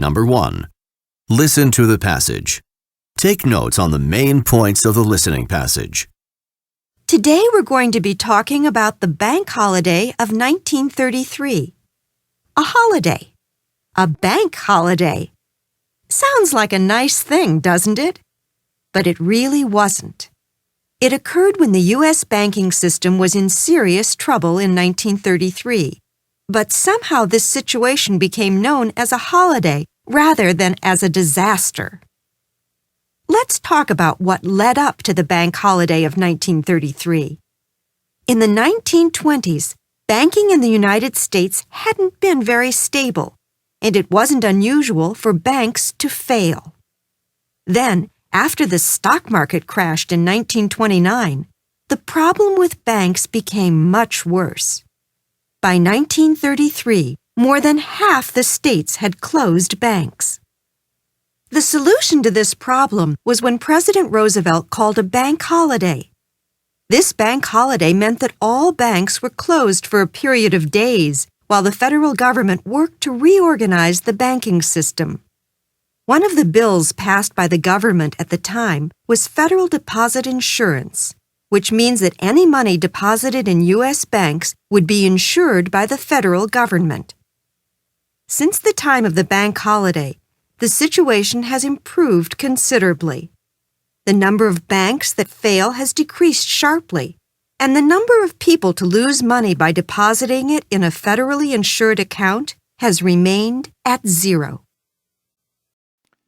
Number 1. Listen to the passage. Take notes on the main points of the listening passage. Today we're going to be talking about the bank holiday of 1933. A holiday. A bank holiday. Sounds like a nice thing, doesn't it? But it really wasn't. It occurred when the U.S. banking system was in serious trouble in 1933. But somehow this situation became known as a holiday rather than as a disaster. Let's talk about what led up to the bank holiday of 1933. In the 1920s, banking in the United States hadn't been very stable, and it wasn't unusual for banks to fail. Then, after the stock market crashed in 1929, the problem with banks became much worse. By 1933, more than half the states had closed banks. The solution to this problem was when President Roosevelt called a bank holiday. This bank holiday meant that all banks were closed for a period of days while the federal government worked to reorganize the banking system. One of the bills passed by the government at the time was federal deposit insurance, which means that any money deposited in U.S. banks would be insured by the federal government. Since the time of the bank holiday, the situation has improved considerably. The number of banks that fail has decreased sharply, and the number of people to lose money by depositing it in a federally insured account has remained at 0.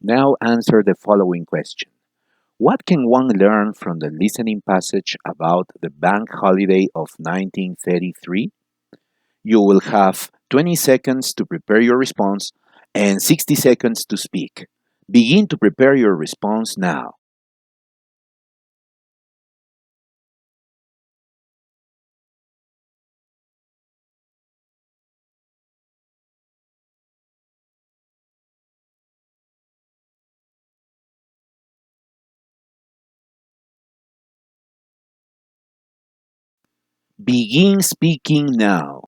Now answer the following question. What can one learn from the listening passage about the bank holiday of 1933? You will have 20 seconds to prepare your response and 60 seconds to speak. Begin to prepare your response now. Begin speaking now.